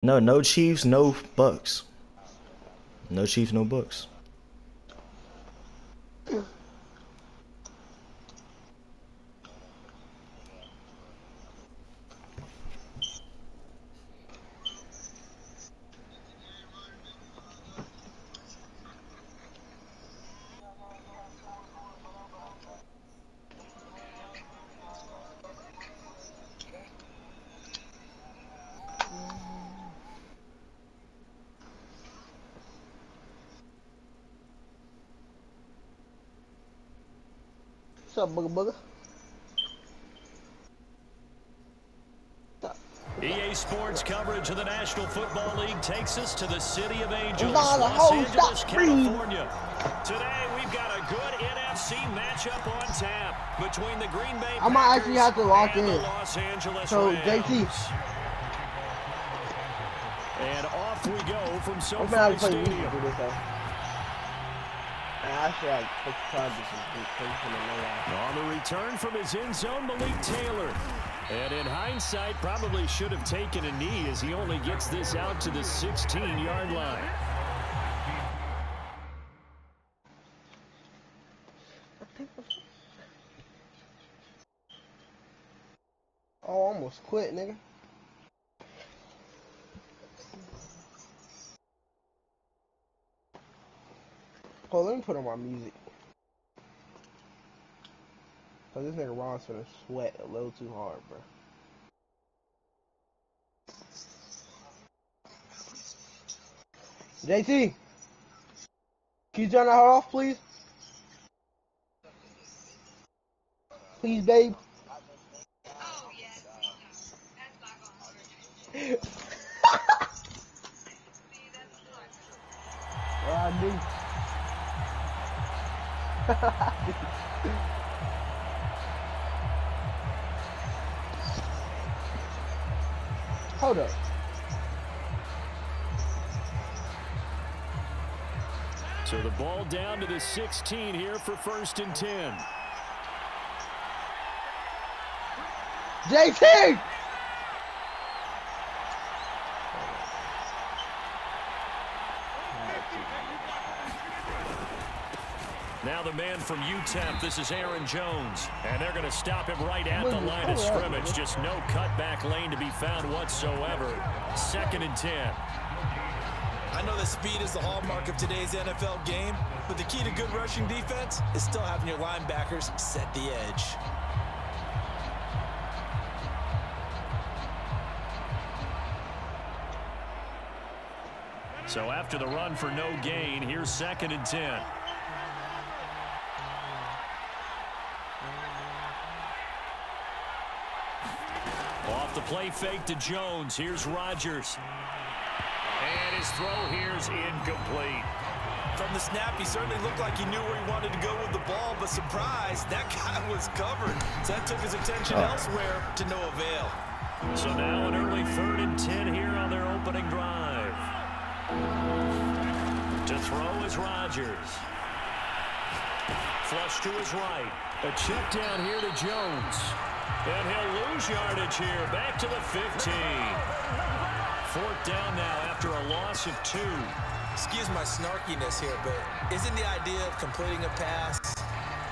No, no Chiefs, no Bucks. No Chiefs, no Bucks. What's up, booger booger? EA Sports coverage of the National Football League takes us to the City of Angels, Los Los Angeles, California. Today we've got a good NFC matchup on tap between the Green Bay Packers I might actually have to lock and in. the Los Angeles So, Rams. JT. And off we go from I'm SoFi gonna have to play Stadium. music for this though. I should have put the charges On the return from his end zone, Malik Taylor. And in hindsight, probably should have taken a knee as he only gets this out to the 16-yard line. Oh, almost quit, nigga. Oh, let me put on my music. Cause this nigga Ron's finna sweat a little too hard, bro. JT, can you turn that off, please? Please, babe. Oh, yes. That's not gonna hurt. See, that's not. What I do? Hold up. So the ball down to the 16 here for 1st and 10. JT! Now the man from UTEP, this is Aaron Jones. And they're going to stop him right at the line of scrimmage. Just no cutback lane to be found whatsoever. 2nd and 10. I know that speed is the hallmark of today's NFL game, but the key to good rushing defense is still having your linebackers set the edge. So after the run for no gain, here's 2nd and 10. Off the play fake to Jones. Here's Rodgers. And his throw here's incomplete. From the snap, he certainly looked like he knew where he wanted to go with the ball, but surprise, that guy was covered. So that took his attention elsewhere to no avail. So now an early 3rd and 10 here on their opening drive. To throw is Rodgers. Flush to his right. A check down here to Jones. And he'll lose yardage here. Back to the 15. 4th down now after a loss of 2. Excuse my snarkiness here, but isn't the idea of completing a pass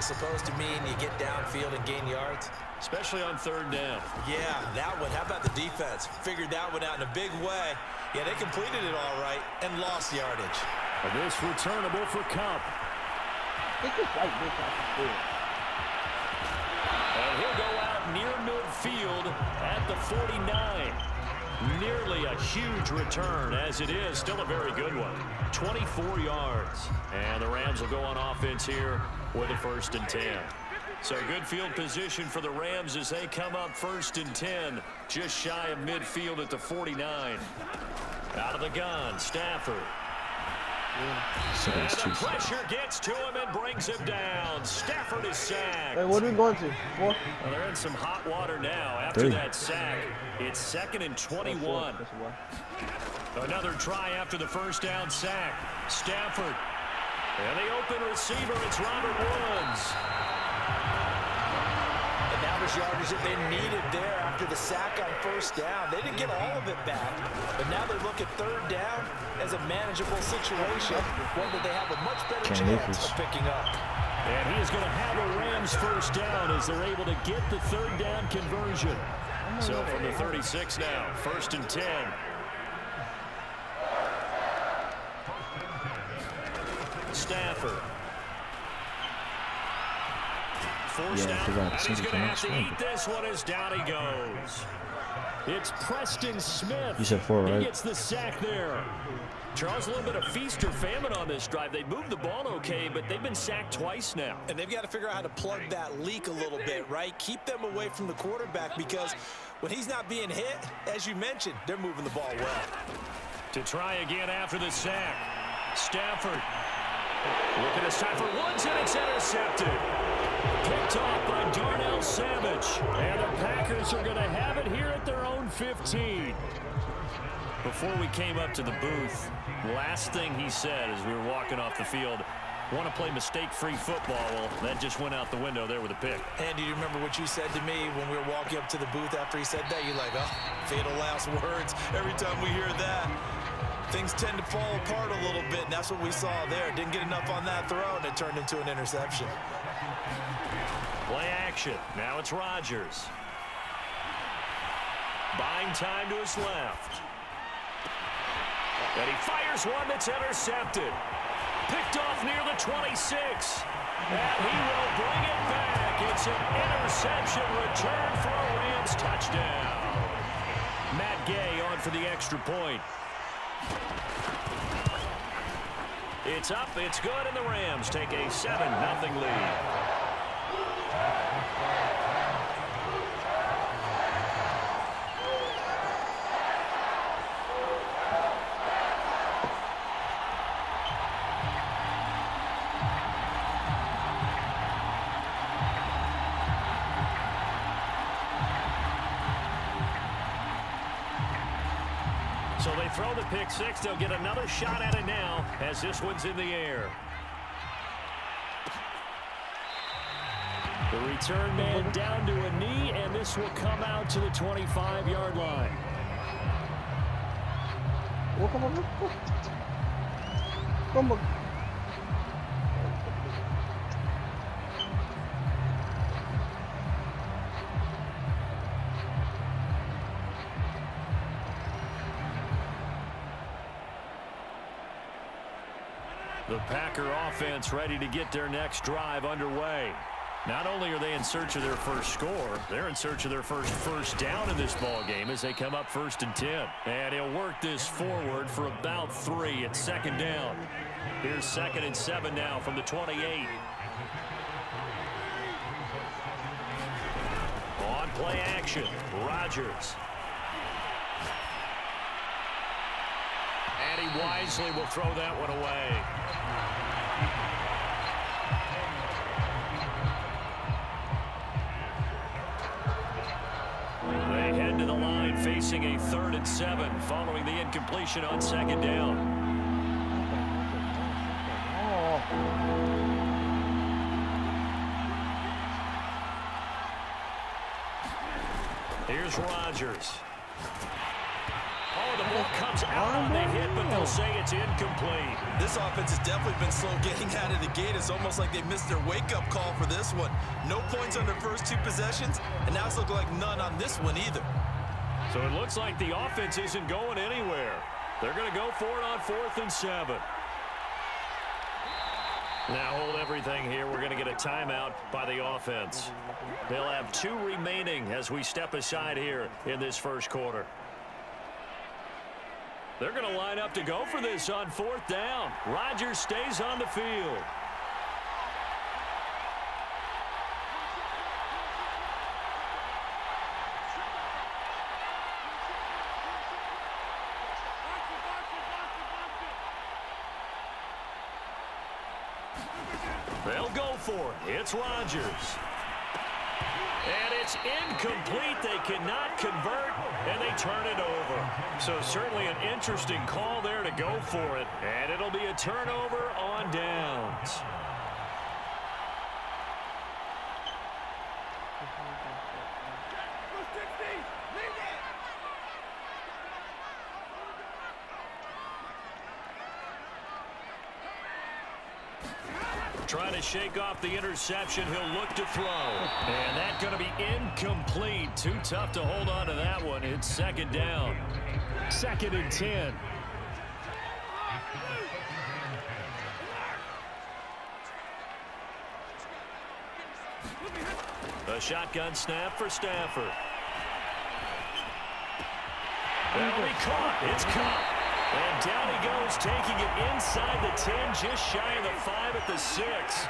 supposed to mean you get downfield and gain yards? Especially on 3rd down. Yeah, that one. How about the defense? Figured that one out in a big way. Yeah, they completed it all right and lost yardage. And this returnable for Kupp. It's just like this off the field. And he'll go out near midfield at the 49. Nearly a huge return, as it is still a very good one. 24 yards. And the Rams will go on offense here with a 1st and 10. So good field position for the Rams as they come up 1st and 10, just shy of midfield at the 49. Out of the gun, Stafford. And the pressure gets to him and brings him down. Stafford is sacked. Hey, what are we going to? 4? Well, they're in some hot water now after that sack. It's 2nd and 21. Another try after the 1st down sack. Stafford. And the open receiver, it's Robert Woods. And now first yardage that they needed there after the sack on first down. They didn't get all of it back, but now they look at third down as a manageable situation, one that they have a much better chance of picking up. And he is going to have a Rams first down as they're able to get the third down conversion. So from the 36 now, 1st and 10. Stafford. Forced out, and he's going to have to eat this one as down he goes. It's Preston Smith. You said 4, right? He gets the sack there. Charles, a little bit of feast or famine on this drive. They moved the ball okay, but they've been sacked twice now. And they've got to figure out how to plug that leak a little bit, right? Keep them away from the quarterback, because when he's not being hit, as you mentioned, they're moving the ball well. To try again after the sack. Stafford. Looking at Stafford once, and it's intercepted. Picked off by Darnell Savage. And the Packers are going to have it here at their own 15. Before we came up to the booth, last thing he said as we were walking off the field, want to play mistake-free football. Well, that just went out the window there with a pick. Andy, do you remember what you said to me when we were walking up to the booth after he said that? You're like, oh, fatal last words. Every time we hear that, things tend to fall apart a little bit, and that's what we saw there. Didn't get enough on that throw, and it turned into an interception. Play action. Now it's Rodgers. Buying time to his left. And he fires one that's intercepted. Picked off near the 26. And he will bring it back. It's an interception return for a Rams touchdown. Matt Gay on for the extra point. It's up, it's good, and the Rams take a 7-0 lead. So they throw the pick six. They'll get another shot at it now as this one's in the air. The return man down to a knee, and this will come out to the 25-yard line. Come on. The Packer offense ready to get their next drive underway. Not only are they in search of their first score, they're in search of their first down in this ball game as they come up 1st and 10. And he'll work this forward for about 3 at 2nd down. Here's 2nd and 7 now from the 28. On play action, Rodgers. And he wisely will throw that one away. They head to the line facing a 3rd and 7 following the incompletion on 2nd down. Here's Rodgers. Oh, the ball comes out on the hit, but they'll say it's incomplete. This offense has definitely been slow getting out of the gate. It's almost like they missed their wake-up call for this one. No points on their first 2 possessions, and now it's looking like none on this one either. So it looks like the offense isn't going anywhere. They're going to go for it on 4th and 7. Now hold everything here. We're going to get a timeout by the offense. They'll have 2 remaining as we step aside here in this first quarter. They're going to line up to go for this on 4th down. Rodgers stays on the field. They'll go for it. It's Rodgers. And it's incomplete. They cannot convert, and they turn it over. So certainly an interesting call there to go for it. And it'll be a turnover on downs. Trying to shake off the interception. He'll look to throw. And that's going to be incomplete. Too tough to hold on to that one. It's second down. 2nd and 10. A shotgun snap for Stafford. That'll be caught. It's caught. And down he goes, taking it inside the 10, just shy of the 5 at the 6.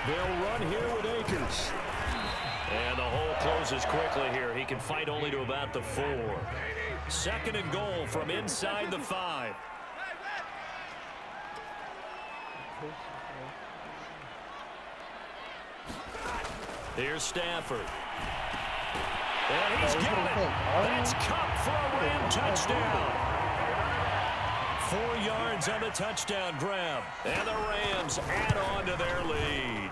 They'll run here with Akers. And the hole closes quickly here. He can fight only to about the 4. 2nd and goal from inside the 5. Here's Stafford. And he's got it. That's Kupp for a Ram touchdown. 4 yards on the touchdown grab. And the Rams add on to their lead.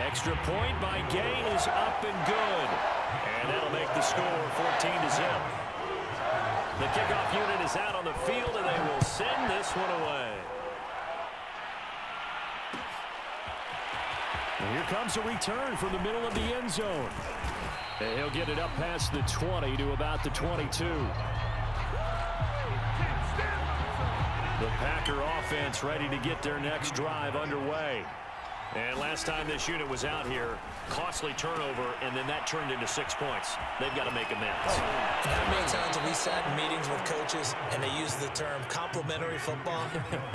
Extra point by Gay is up and good. And that'll make the score 14-0. The kickoff unit is out on the field, and they will send this one away. And here comes a return from the middle of the end zone. And he'll get it up past the 20 to about the 22. The Packer offense ready to get their next drive underway. And last time this unit was out here, costly turnover, and then that turned into 6 points. They've got to make amends. How many times have we sat in meetings with coaches and they use the term complementary football?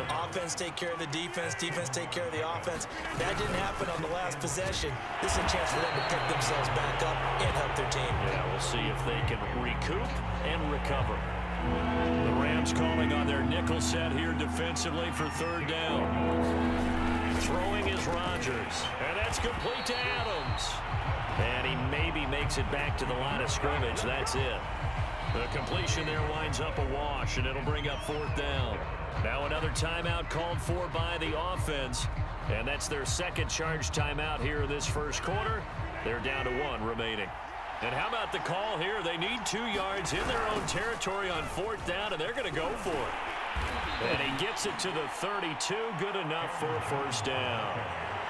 Offense take care of the defense, defense take care of the offense. That didn't happen on the last possession. This is a chance for them to pick themselves back up and help their team. Yeah, we'll see if they can recoup and recover. The Rams calling on their nickel set here defensively for 3rd down. Throwing is Rodgers, and that's complete to Adams. And he maybe makes it back to the line of scrimmage. That's it. The completion there winds up a wash, and it'll bring up 4th down. Now another timeout called for by the offense, and that's their 2nd charge timeout here in this 1st quarter. They're down to 1 remaining. And how about the call here? They need 2 yards in their own territory on 4th down, and they're going to go for it. And he gets it to the 32. Good enough for a 1st down.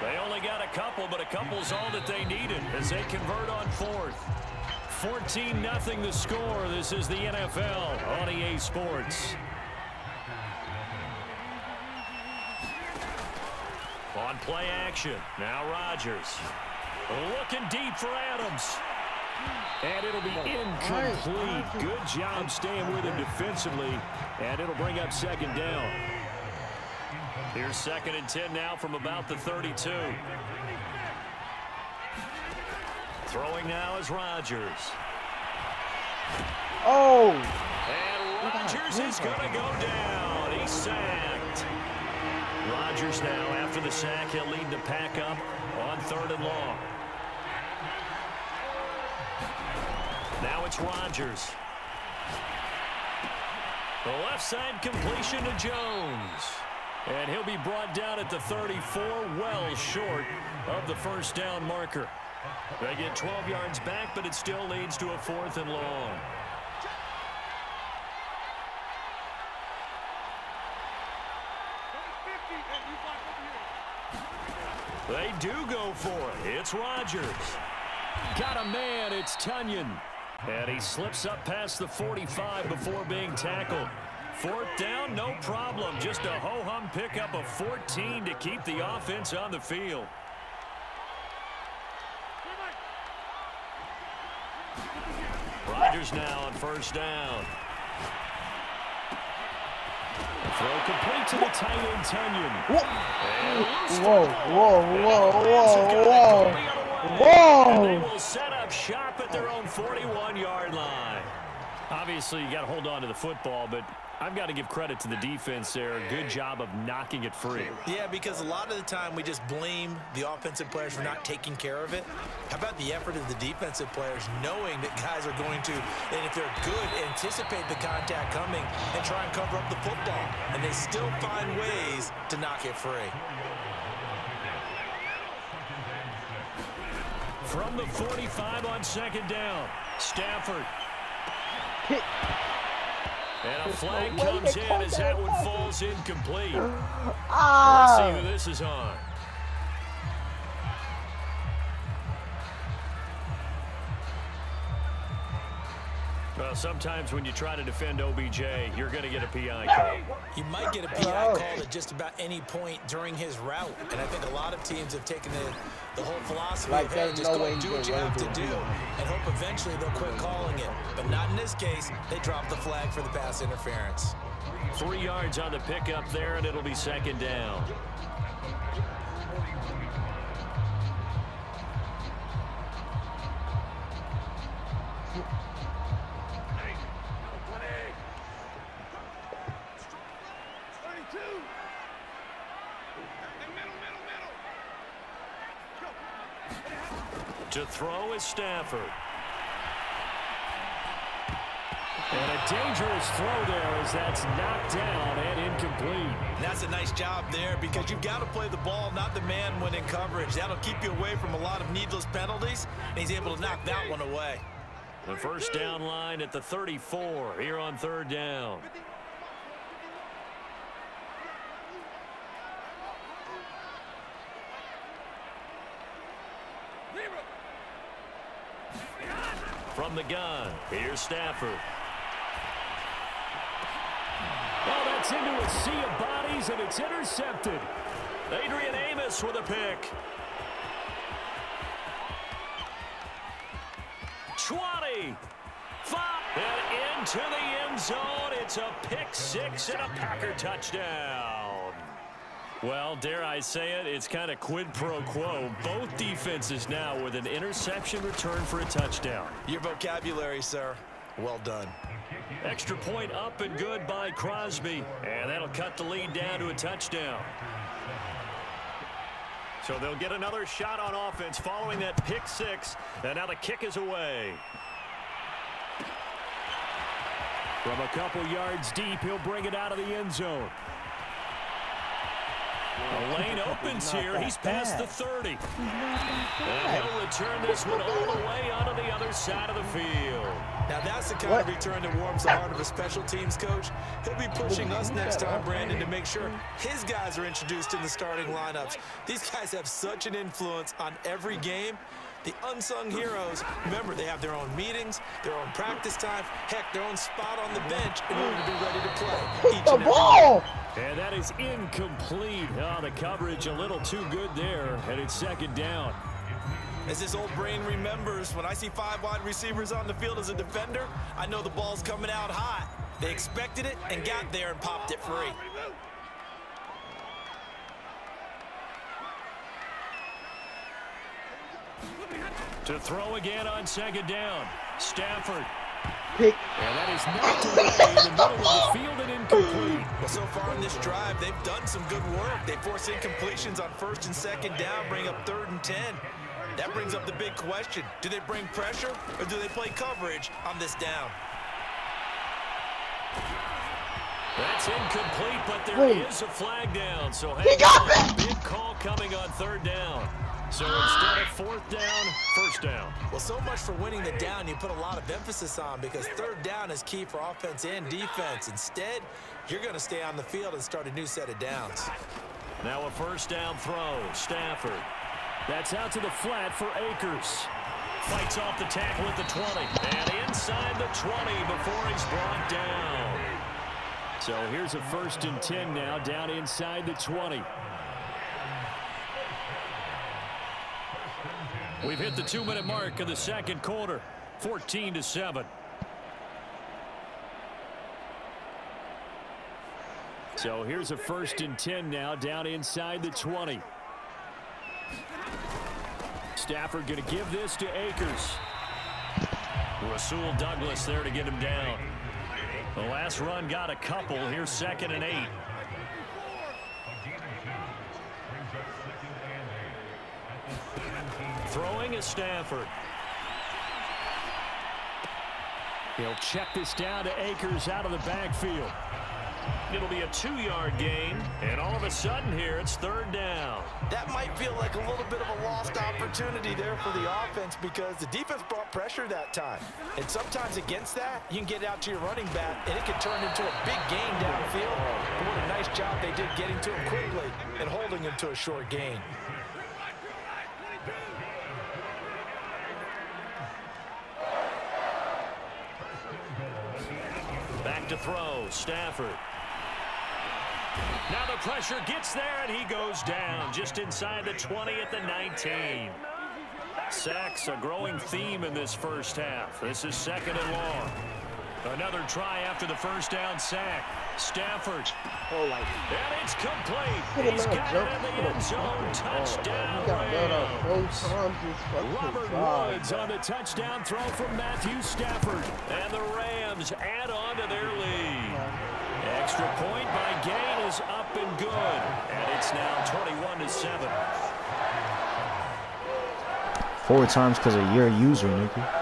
They only got a couple, but a couple's all that they needed as they convert on 4th. 14-0 the score. This is the NFL on EA Sports. On play action. Now Rodgers. Looking deep for Adams. And it'll be incomplete. Good job staying with him defensively. And it'll bring up 2nd down. Here's 2nd and 10 now from about the 32. Throwing now is Rodgers. Oh! And Rodgers is going to go down. He's sacked. Rodgers now, after the sack, he'll lead the pack up on 3rd and long. Now it's Rodgers. The left side completion to Jones. And he'll be brought down at the 34, well short of the 1st down marker. They get 12 yards back, but it still leads to a 4th and long. They do go for it. It's Rodgers. Got a man. It's Tunyon. And he slips up past the 45 before being tackled. 4th down, no problem. Just a ho-hum pickup of 14 to keep the offense on the field. Rodgers now on 1st down. Throw complete to the tight end, Tunyon. Whoa, whoa. And they will set up shop at their own 41-yard line. Obviously, you got to hold on to the football, but I've got to give credit to the defense there. Good job of knocking it free. Yeah, because a lot of the time we just blame the offensive players for not taking care of it. How about the effort of the defensive players knowing that guys are going to, and if they're good, anticipate the contact coming and try and cover up the football. And they still find ways to knock it free. From the 45 on 2nd down, Stafford. And a flag comes in as that one falls incomplete. Ah! Let's see who this is on. Well, sometimes when you try to defend OBJ, you're going to get a PI call. You might get a PI call at just about any point during his route. And I think a lot of teams have taken the whole philosophy Like, of, hey, there's just no go way and do you what can you have really to do do it. and hope eventually they'll quit calling it. But not in this case. They dropped the flag for the pass interference. 3 yards on the pickup there, and it'll be second down. To throw is Stafford. And a dangerous throw there as that's knocked down and incomplete. That's a nice job there because you've got to play the ball, not the man when in coverage. That'll keep you away from a lot of needless penalties, and he's able to knock that one away. The first down line at the 34 here on third down. From the gun, here's Stafford. Oh, that's into a sea of bodies, and it's intercepted. Adrian Amos with a pick. 20. 5. And into the end zone. It's a pick six and a Packer touchdown. Well, dare I say it, it's kind of quid pro quo. Both defenses now with an interception return for a touchdown. Your vocabulary, sir. Well done. Extra point up and good by Crosby. And that'll cut the lead down to a touchdown. So they'll get another shot on offense following that pick six. And now the kick is away. From a couple yards deep, he'll bring it out of the end zone. The lane opens here. He's past the 30. And he'll return this one all the way onto the other side of the field. Now that's the kind of return that warms the heart of a special teams coach. He'll be pushing us next time, Brandon, to make sure his guys are introduced in the starting lineups. These guys have such an influence on every game. The unsung heroes, remember, they have their own meetings, their own practice time, heck, their own spot on the bench in order to be ready to play each and every ball! And that is incomplete. Oh, the coverage a little too good there, and it's second down. As this old brain remembers, when I see 5 wide receivers on the field as a defender, I know the ball's coming out hot. They expected it and got there and popped it free. To throw again on second down. Stafford. Pick. And that is knocked away in the middle of the field and incomplete. Well, so far in this drive, they've done some good work. They force incompletions on first and second down, bring up 3rd and 10. That brings up the big question. Do they bring pressure or do they play coverage on this down? That's incomplete, but there is a flag down. So hang on. Big call coming on 3rd down. So instead of 4th down, 1st down. Well, so much for winning the down you put a lot of emphasis on because 3rd down is key for offense and defense. Instead, you're going to stay on the field and start a new set of downs. Now a 1st down throw. Stafford. That's out to the flat for Akers. Fights off the tackle at the 20. And inside the 20 before he's brought down. So here's a 1st and 10 now down inside the 20. We've hit the 2-minute mark of the second quarter. 14-7. So here's a 1st and 10 now down inside the 20. Stafford going to give this to Akers. Rasul Douglas there to get him down. The last run got a couple. Here's 2nd and 8. Throwing is Stafford. He'll check this down to Akers out of the backfield. It'll be a 2-yard gain, and all of a sudden here it's 3rd down. That might feel like a little bit of a lost opportunity there for the offense because the defense brought pressure that time. And sometimes against that, you can get out to your running back, and it can turn into a big gain downfield. But what a nice job they did getting to him quickly and holding him to a short gain. Back to throw, Stafford. Now the pressure gets there, and he goes down just inside the 20 at the 19. Sacks, a growing theme in this first half. This is 2nd and long. Another try after the first down sack. Stafford. Oh, like. And it's complete. He's got it in the end zone. Touchdown, Rams. Robert Woods on the touchdown throw from Matthew Stafford. And the Rams add on to their lead. Extra point by Gay is up and good. And it's now 21-7. 4 times because of your user, nigga.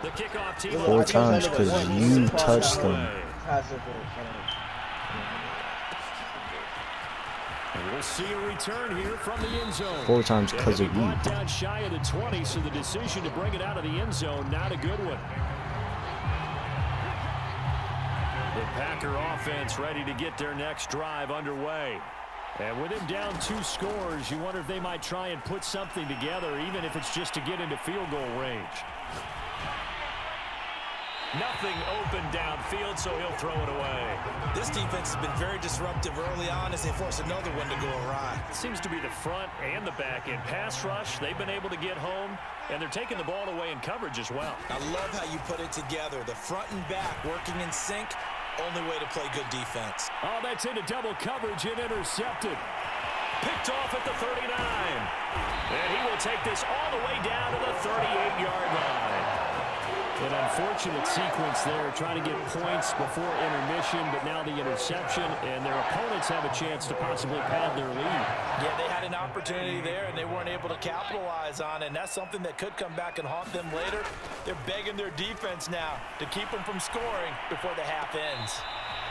The kickoff team 4 times because you touched them. And we'll see a return here from the end zone. 4 times because of you. Brought down shy of the 20, so the decision to bring it out of the end zone, not a good one. The Packer offense ready to get their next drive underway. And with him down 2 scores, you wonder if they might try and put something together, even if it's just to get into field goal range. Nothing open downfield, so he'll throw it away. This defense has been very disruptive early on as they force another one to go awry. Seems to be the front and the back end. Pass rush, they've been able to get home, and they're taking the ball away in coverage as well. I love how you put it together. The front and back working in sync. Only way to play good defense. Oh, that's into double coverage and intercepted. Picked off at the 39. And he will take this all the way down to the 38-yard line. An unfortunate sequence there, trying to get points before intermission, but now the interception, and their opponents have a chance to possibly pad their lead. Yeah, they had an opportunity there, and they weren't able to capitalize on it, and that's something that could come back and haunt them later. They're begging their defense now to keep them from scoring before the half ends.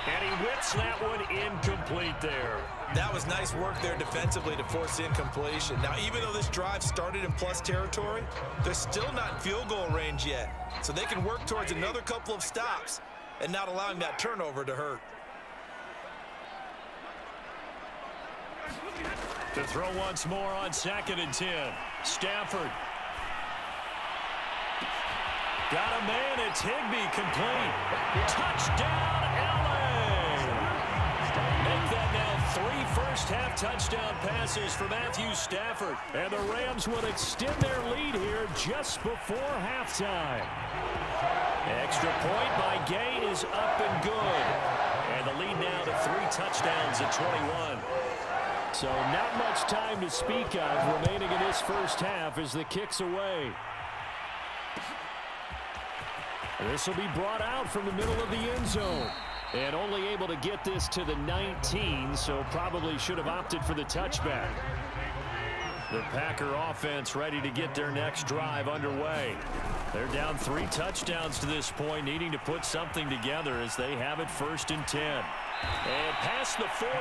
And he whips that one incomplete there. That was nice work there defensively to force incompletion. Now, even though this drive started in plus territory, they're still not in field goal range yet. So they can work towards another couple of stops and not allowing that turnover to hurt. To throw once more on 2nd and 10. Stafford. Got a man, it's Higbee, complete. Touchdown, LA! Make that now 3 first-half touchdown passes for Matthew Stafford. And the Rams will extend their lead here just before halftime. Extra point by Gay is up and good. And the lead now to 3 touchdowns at 21. So not much time to speak of remaining in this first half as the kick's away. This will be brought out from the middle of the end zone. And only able to get this to the 19, so probably should have opted for the touchback. The Packer offense ready to get their next drive underway. They're down 3 touchdowns to this point, needing to put something together as they have it 1st and 10. And past the 40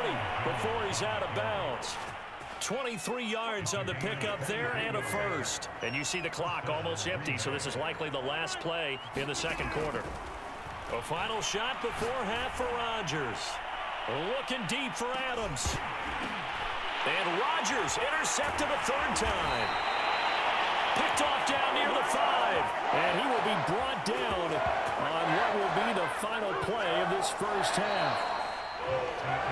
before he's out of bounds. 23 yards on the pickup there and a first. And you see the clock almost empty, so this is likely the last play in the 2nd quarter. A final shot before half for Rodgers. Looking deep for Adams. And Rodgers intercepted a 3rd time. Picked off down near the 5. And he will be brought down on what will be the final play of this first half.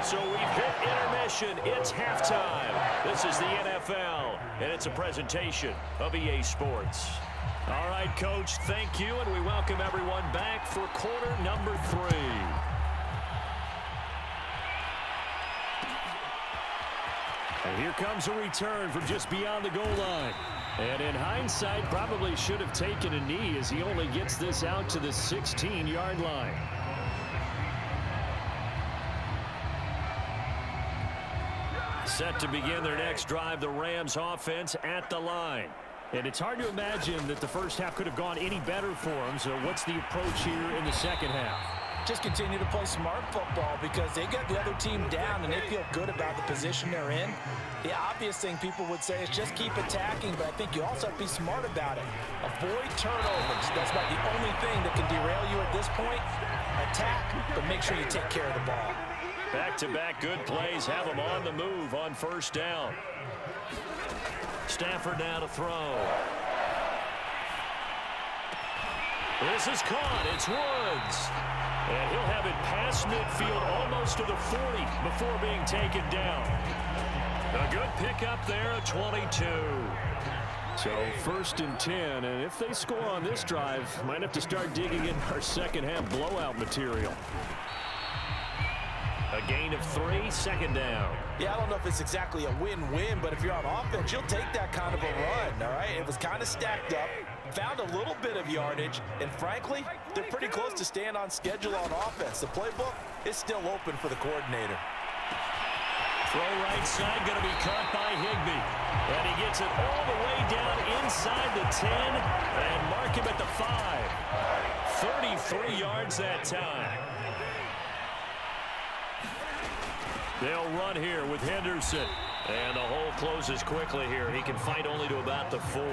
So we've hit intermission. It's halftime. This is the NFL, and it's a presentation of EA Sports. All right, Coach, thank you, and we welcome everyone back for quarter number 3. And here comes a return from just beyond the goal line. And in hindsight, probably should have taken a knee as he only gets this out to the 16-yard line. Set to begin their next drive, the Rams offense at the line. And it's hard to imagine that the first half could have gone any better for them. So what's the approach here in the second half? Just continue to play smart football because they got the other team down and they feel good about the position they're in. The obvious thing people would say is just keep attacking, but I think you also have to be smart about it. Avoid turnovers. That's about the only thing that can derail you at this point. Attack, but make sure you take care of the ball. Back-to-back good plays have them on the move on first down. Stafford now to throw. This is caught. It's Woods. And he'll have it past midfield almost to the 40 before being taken down. A good pickup there at 22. So 1st and 10, and if they score on this drive, might have to start digging in our second half blowout material. A gain of 3, 2nd down. Yeah, I don't know if it's exactly a win-win, but if you're on offense, you'll take that kind of a run, all right? It was kind of stacked up, found a little bit of yardage, and frankly, they're pretty close to staying on schedule on offense. The playbook is still open for the coordinator. Throw right side, going to be caught by Higbee. And he gets it all the way down inside the 10 and mark him at the 5. 33 yards that time. They'll run here with Henderson. And the hole closes quickly here. He can fight only to about the 4.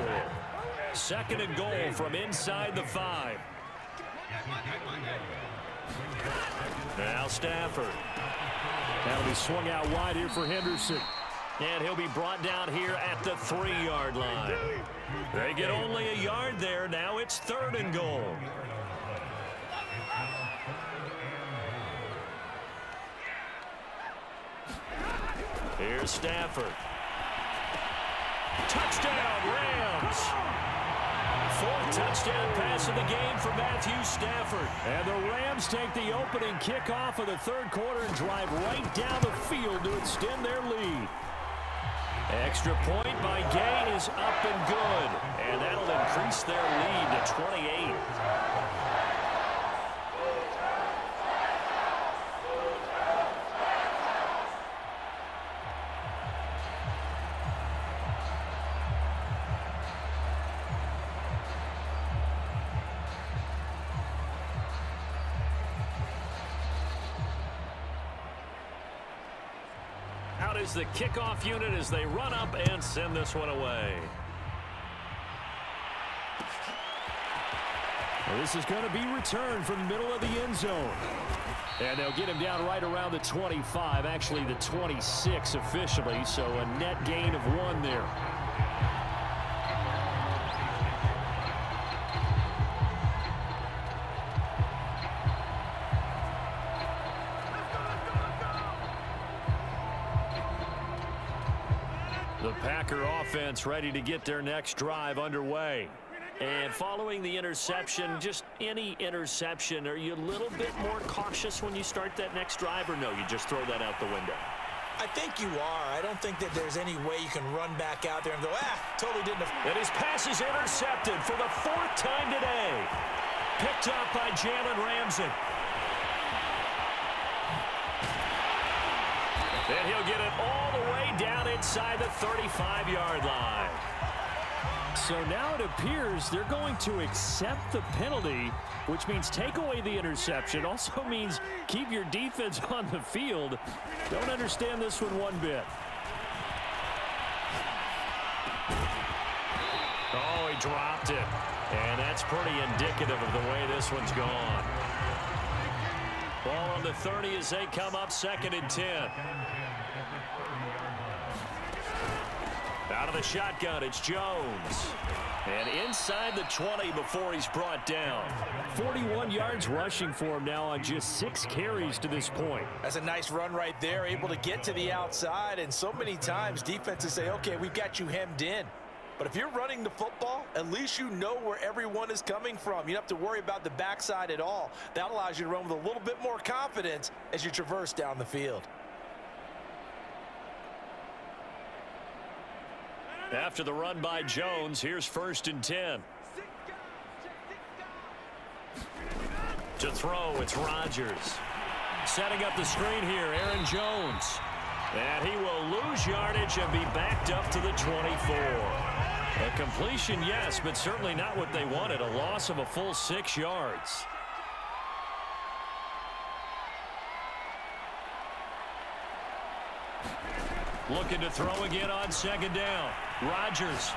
2nd and goal from inside the 5. Now Stafford. That'll be swung out wide here for Henderson. And he'll be brought down here at the 3-yard line. They get only a yard there. Now it's 3rd and goal. Here's Stafford. Touchdown, Rams. 4th touchdown pass of the game for Matthew Stafford. And the Rams take the opening kickoff of the 3rd quarter and drive right down the field to extend their lead. Extra point by Gay is up and good. And that'll increase their lead to 28. Out is the kickoff unit as they run up and send this one away. Well, this is going to be returned from the middle of the end zone. And they'll get him down right around the 25, actually the 26 officially, so a net gain of 1 there. The Packer offense ready to get their next drive underway. And following the interception, just any interception, are you a little bit more cautious when you start that next drive, or no, you just throw that out the window? I think you are. I don't think that there's any way you can run back out there and go, totally didn't. And his pass is intercepted for the 4th time today. Picked up by Jalen Ramsey. And he'll get it all the way down inside the 35-yard line. So now it appears they're going to accept the penalty, which means take away the interception. Also means keep your defense on the field. Don't understand this one bit. Oh, he dropped it. And that's pretty indicative of the way this one's gone. Ball on the 30 as they come up 2nd and 10. Out of the shotgun, it's Jones. And inside the 20 before he's brought down. 41 yards rushing for him now on just 6 carries to this point. That's a nice run right there, able to get to the outside. And so many times defenses say, okay, we've got you hemmed in. But if you're running the football, at least you know where everyone is coming from. You don't have to worry about the backside at all. That allows you to run with a little bit more confidence as you traverse down the field. After the run by Jones, here's 1st and 10. To throw, it's Rodgers. Setting up the screen here, Aaron Jones. And he will lose yardage and be backed up to the 24. A completion, yes, but certainly not what they wanted. A loss of a full 6 yards. Looking to throw again on second down. Rodgers.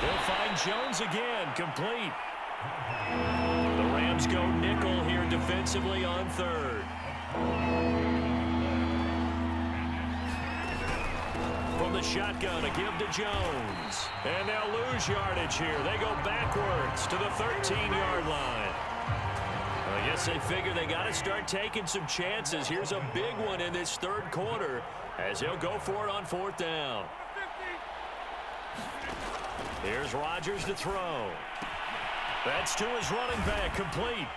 They'll find Jones again, complete. The Rams go nickel here defensively on third. From the shotgun, a give to Jones. And they'll lose yardage here. They go backwards to the 13-yard line. I guess they figure they got to start taking some chances. Here's a big one in this third quarter as they'll go for it on fourth down. Here's Rodgers to throw. That's to his running back, complete.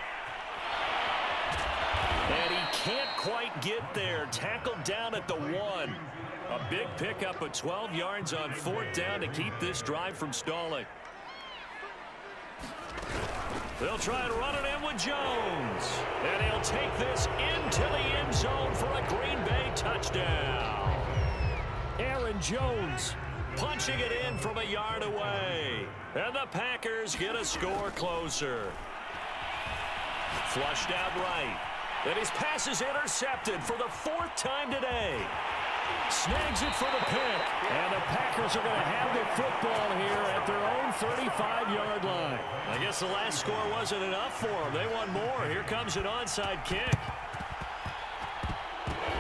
And he can't quite get there. Tackled down at the 1. A big pickup of 12 yards on fourth down to keep this drive from stalling. They'll try and run it in with Jones. And he'll take this into the end zone for a Green Bay touchdown. Aaron Jones punching it in from a yard away. And the Packers get a score closer. Flushed out right. And his pass is intercepted for the 4th time today. Snags it for the pick. And the Packers are going to have the football here at their own 35-yard line. I guess the last score wasn't enough for them. They want more. Here comes an onside kick.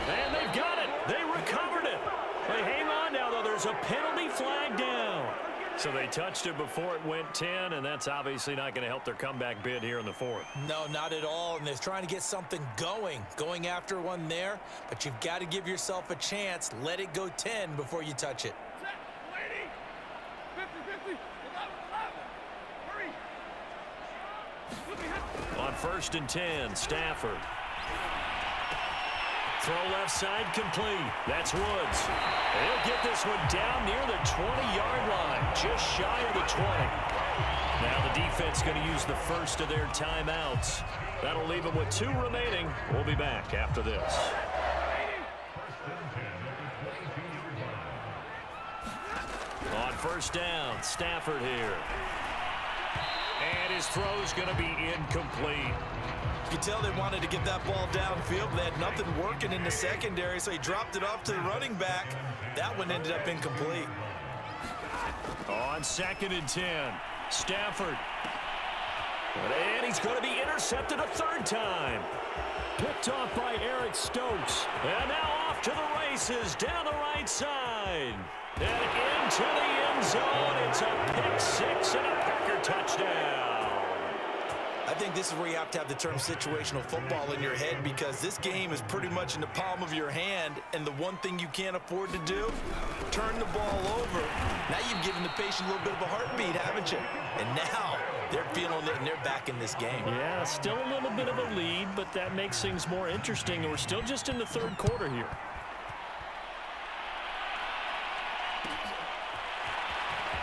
And they've got it. They recovered it. They hang on now, though. There's a penalty flag down. So they touched it before it went 10, and that's obviously not going to help their comeback bid here in the 4th. No, not at all, and they're trying to get something going after one there, but you've got to give yourself a chance. Let it go 10 before you touch it. On 1st and 10, Stafford. Throw left side complete. That's Woods. He'll get this one down near the 20-yard line, just shy of the 20. Now the defense going to use the first of their timeouts. That'll leave them with 2 remaining. We'll be back after this. On 1st down, Stafford here. And his throw's going to be incomplete. You can tell they wanted to get that ball downfield, but they had nothing working in the secondary, so he dropped it off to the running back. That one ended up incomplete. On 2nd and 10, Stafford. And he's going to be intercepted a 3rd time. Picked off by Eric Stokes. And now off to the races down the right side. And into the end zone. It's a pick 6 and a Packer touchdown. I think this is where you have to have the term situational football in your head, because this game is pretty much in the palm of your hand, and the one thing you can't afford to do, turn the ball over. Now you've given the patient a little bit of a heartbeat, haven't you? And now they're feeling it, and they're back in this game. Yeah, still a little bit of a lead, but that makes things more interesting, and we're still just in the 3rd quarter here.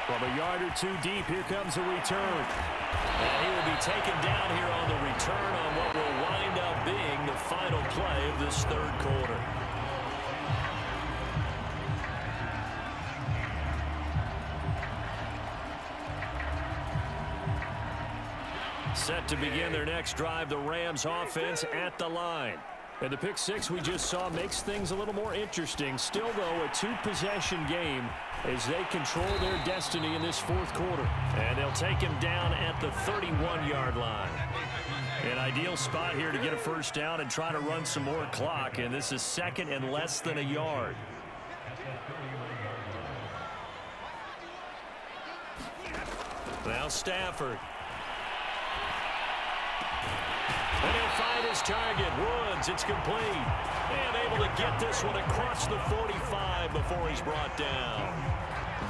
From a yard or 2 deep, here comes a return. And he will be taken down here on the return on what will wind up being the final play of this 3rd quarter. Set to begin their next drive, the Rams offense at the line. And the pick 6 we just saw makes things a little more interesting. Still, though, a 2-possession game as they control their destiny in this 4th quarter. And they'll take him down at the 31-yard line. An ideal spot here to get a 1st down and try to run some more clock. And this is 2nd and less than a yard. Now Stafford. And he'll find his target, Woods. It's complete. And able to get this one across the 45 before he's brought down.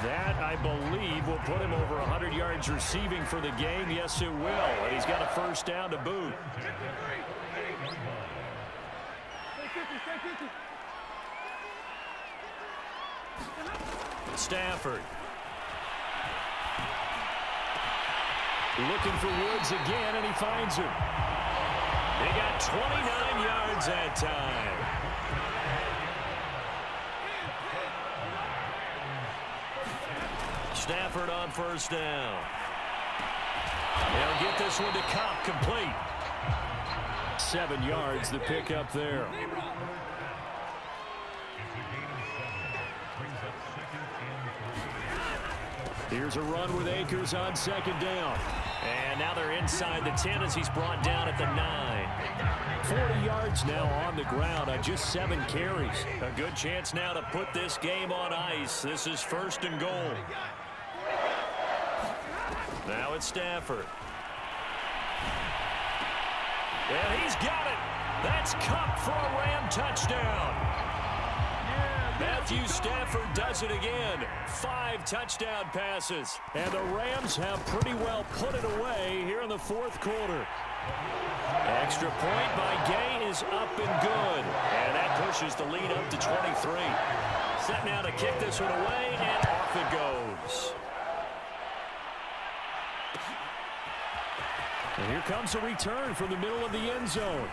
That, I believe, will put him over 100 yards receiving for the game. Yes, it will. And he's got a 1st down to boot. Stafford. Looking for Woods again, and he finds him. He got 29 yards that time. Stafford on 1st down. They'll get this one to Cobb, complete. 7 yards, the pickup there. Here's a run with Akers on second down. And now they're inside the 10 as he's brought down at the 9. 40 yards now on the ground on just 7 carries. A good chance now to put this game on ice. This is 1st and goal. Now it's Stafford. And he's got it. That's Kupp for a Ram touchdown. Matthew Stafford does it again. 5 touchdown passes. And the Rams have pretty well put it away here in the 4th quarter. Extra point by Gay is up and good. And that pushes the lead up to 23. Set now to kick this one away, and off it goes. And here comes a return from the middle of the end zone.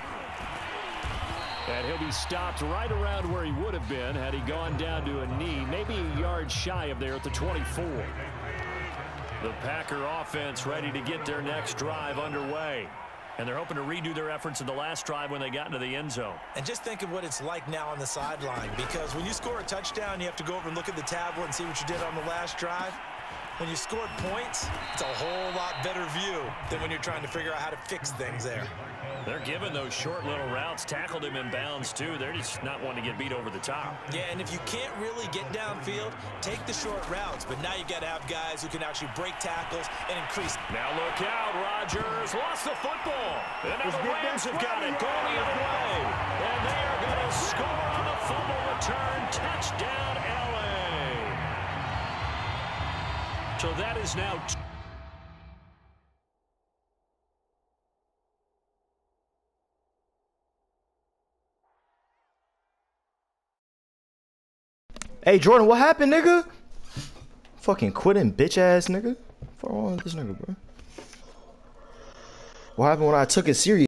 And he'll be stopped right around where he would have been had he gone down to a knee, maybe a yard shy of there at the 24. The Packer offense ready to get their next drive underway. And they're hoping to redo their efforts in the last drive when they got into the end zone. And just think of what it's like now on the sideline, because when you score a touchdown, you have to go over and look at the tablet and see what you did on the last drive. When you scored points, it's a whole lot better view than when you're trying to figure out how to fix things there. They're giving those short little routes, tackled him in bounds too. They're just not wanting to get beat over the top. Yeah, and if you can't really get downfield, take the short routes. But now you've got to have guys who can actually break tackles and increase. Now look out, Rodgers lost the football. And now the Rams have got it going the other way. And they are going to score on the fumble return. Touchdown, LA. So that is now... Hey, Jordan, what happened, nigga? Fucking quitting, bitch ass nigga. What's wrong with this nigga, bro? What happened when I took it serious?